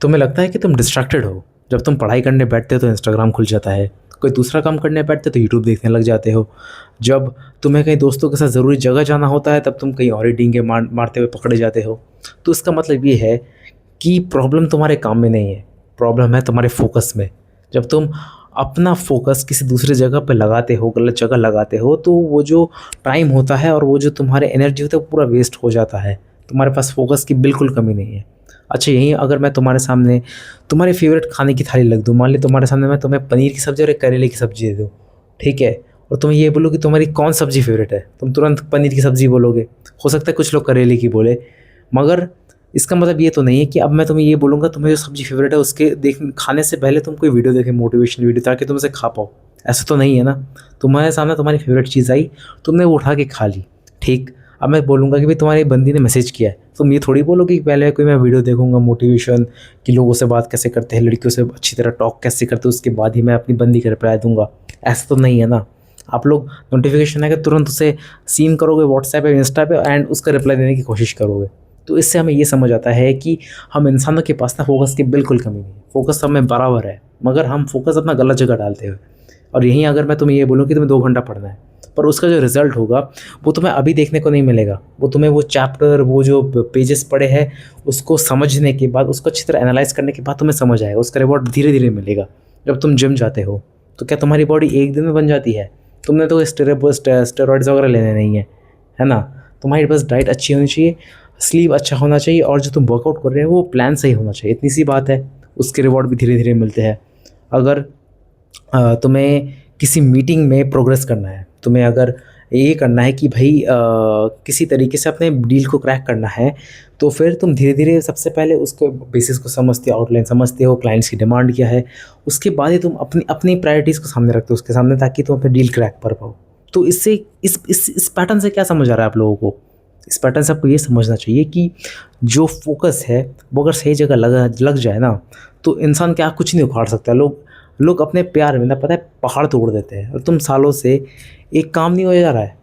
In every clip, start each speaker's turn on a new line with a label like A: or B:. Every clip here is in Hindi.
A: तुम्हें लगता है कि तुम डिस्ट्रैक्टेड हो? जब तुम पढ़ाई करने बैठते हो तो इंस्टाग्राम खुल जाता है, कोई दूसरा काम करने बैठते हो तो यूट्यूब देखने लग जाते हो। जब तुम्हें कहीं दोस्तों के साथ ज़रूरी जगह जाना होता है तब तुम कहीं और ही डींगे मारते हुए पकड़े जाते हो। तो इसका मतलब ये है कि प्रॉब्लम तुम्हारे काम में नहीं है, प्रॉब्लम है तुम्हारे फोकस में। जब तुम अपना फोकस किसी दूसरी जगह पे लगाते हो, गलत जगह लगाते हो, तो वो जो टाइम होता है और वो जो तुम्हारे एनर्जी होता है वो पूरा वेस्ट हो जाता है। तुम्हारे पास फोकस की बिल्कुल कमी नहीं है। अच्छा, यहीं अगर मैं तुम्हारे सामने तुम्हारे फेवरेट खाने की थाली रख दूँ, मान ली तुम्हारे सामने मैं तुम्हें पनीर की सब्ज़ी और एक करेले की सब्ज़ी दे दूँ, ठीक है? और तुम्हें ये बोलो कि तुम्हारी कौन सब्ज़ी फेवरेट है, तुम तुरंत पनीर की सब्ज़ी बोलोगे। हो सकता है कुछ लोग करेले की बोले, मगर इसका मतलब ये तो नहीं है कि अब मैं तुम्हें ये बोलूँगा तुम्हें जो सब्ज़ी फेवरेट है उसके खाने से पहले तुम कोई वीडियो देखें, मोटिवेशनल वीडियो, ताकि तुम उसे खा पाओ। ऐसा तो नहीं है ना। तुम्हारे सामने तुम्हारी फेवरेट चीज़ आई, तुमने वो उठा के खा ली, ठीक। अब मैं बोलूँगा कि भाई तुम्हारी बंदी ने मैसेज किया है, तुम ये थोड़ी बोलोगे कि पहले कोई मैं वीडियो देखूँगा मोटिवेशन कि लोगों से बात कैसे करते हैं, लड़कियों से अच्छी तरह टॉक कैसे करते हैं, उसके बाद ही मैं अपनी बंदी का रिप्लाई दूँगा। ऐसा तो नहीं है ना। आप लोग नोटिफिकेशन आएगा तुरंत उसे सीन करोगे व्हाट्सएप या इंस्टा पे एंड उसका रिप्लाई देने की कोशिश करोगे। तो इससे हमें ये समझ आता है कि हम इंसानों के पास ना फोकस की बिल्कुल कमी नहीं है। फोकस सब में बराबर है, मगर हम फोकस अपना गलत जगह डालते हैं। और यहीं अगर मैं तुम्हें ये बोलूँ कि तुम्हें 2 घंटा पढ़ना है, पर उसका जो रिज़ल्ट होगा वो तुम्हें अभी देखने को नहीं मिलेगा। वो तुम्हें वो चैप्टर, वो जो पेजेस पढ़े हैं उसको समझने के बाद, उसको अच्छी तरह एनालाइज़ करने के बाद तुम्हें समझ आएगा। उसका रिवॉर्ड धीरे-धीरे मिलेगा। जब तुम जिम जाते हो तो क्या तुम्हारी बॉडी एक दिन में बन जाती है? तुमने तो स्टेरॉइड्स वगैरह लेने नहीं है, है ना? तुम्हारी बस डाइट अच्छी होनी चाहिए, स्लीप अच्छा होना चाहिए और जो तुम वर्कआउट कर रहे हो वो प्लान सही होना चाहिए। इतनी सी बात है। उसके रिवॉर्ड भी धीरे-धीरे मिलते हैं। अगर तुम्हें किसी मीटिंग में प्रोग्रेस करना है, तुम्हें अगर ये करना है कि भाई किसी तरीके से अपने डील को क्रैक करना है, तो फिर तुम धीरे-धीरे सबसे पहले उसको बेसिस को समझते हो, आउटलाइन समझते हो, क्लाइंट्स की डिमांड क्या है। उसके बाद ही तुम अपनी अपनी प्रायोरिटीज़ को सामने रखते हो उसके सामने, ताकि तुम अपनी डील क्रैक कर पाओ। तो इससे इस पैटर्न से क्या समझ आ रहा है आप लोगों को? इस पैटर्न से आपको ये समझना चाहिए कि जो फ़ोकस है वो अगर सही जगह लग जाए ना, तो इंसान क्या कुछ नहीं उखाड़ सकता। लोग लोग अपने प्यार में ना, पता है, पहाड़ तोड़ देते हैं। और तुम सालों से एक काम नहीं हो जा रहा है।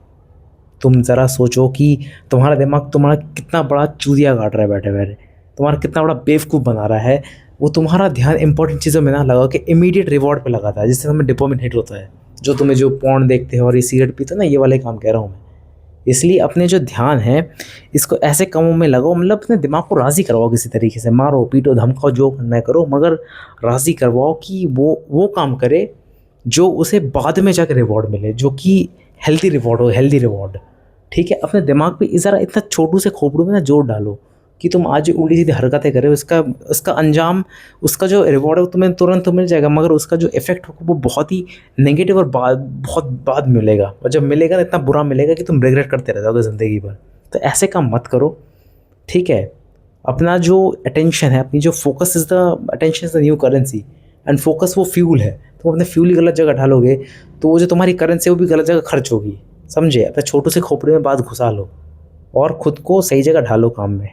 A: तुम ज़रा सोचो कि तुम्हारा दिमाग तुम्हारा कितना बड़ा चूतिया काट रहा है बैठे-बैठे, तुम्हारा कितना बड़ा बेवकूफ़ बना रहा है। वो तुम्हारा ध्यान इंपॉर्टेंट चीज़ों में ना लगा के इमीडिएट रिवॉर्ड पे लगाता है, जिससे तुम्हें डोपामाइन हिट होता है। जो पॉर्न देखते हो और ये सिगरेट पीते हो ना, ये वाले काम कह रहा हूँ मैं। इसलिए अपने जो ध्यान है इसको ऐसे कामों में लगाओ, मतलब अपने दिमाग को राज़ी करवाओ किसी तरीके से। मारो, पीटो, धमकाओ, जो करना है करो, मगर राज़ी करवाओ कि वो काम करे जो उसे बाद में जाके रिवॉर्ड मिले, जो कि हेल्दी रिवॉर्ड हो, हेल्दी रिवॉर्ड। ठीक है? अपने दिमाग पे ज़रा इतना छोटू से खोपड़ू में ना जोर डालो कि तुम आज उल्टी-सीधी हरकतें कर रहे हो, उसका अंजाम, उसका जो रिवॉर्ड है वो तुम्हें तुरंत तो मिल जाएगा, मगर उसका जो इफ़ेक्ट होगा वो बहुत ही नेगेटिव और बहुत बाद मिलेगा। और जब मिलेगा ना, इतना बुरा मिलेगा कि तुम रिग्रेट करते रह जाओगे ज़िंदगी भर। तो ऐसे काम मत करो, ठीक है? अपना जो अटेंशन है, अपनी जो focus attention is the new currency and focus वो फ्यूल है। तुम अपने फ्यूल ही गलत जगह डालोगे तो वो जो तुम्हारी करेंसी है वो भी गलत जगह खर्च होगी। समझे? अपने छोटू से खोपड़ी में बात घुसा लो और खुद को सही जगह ढालो काम में।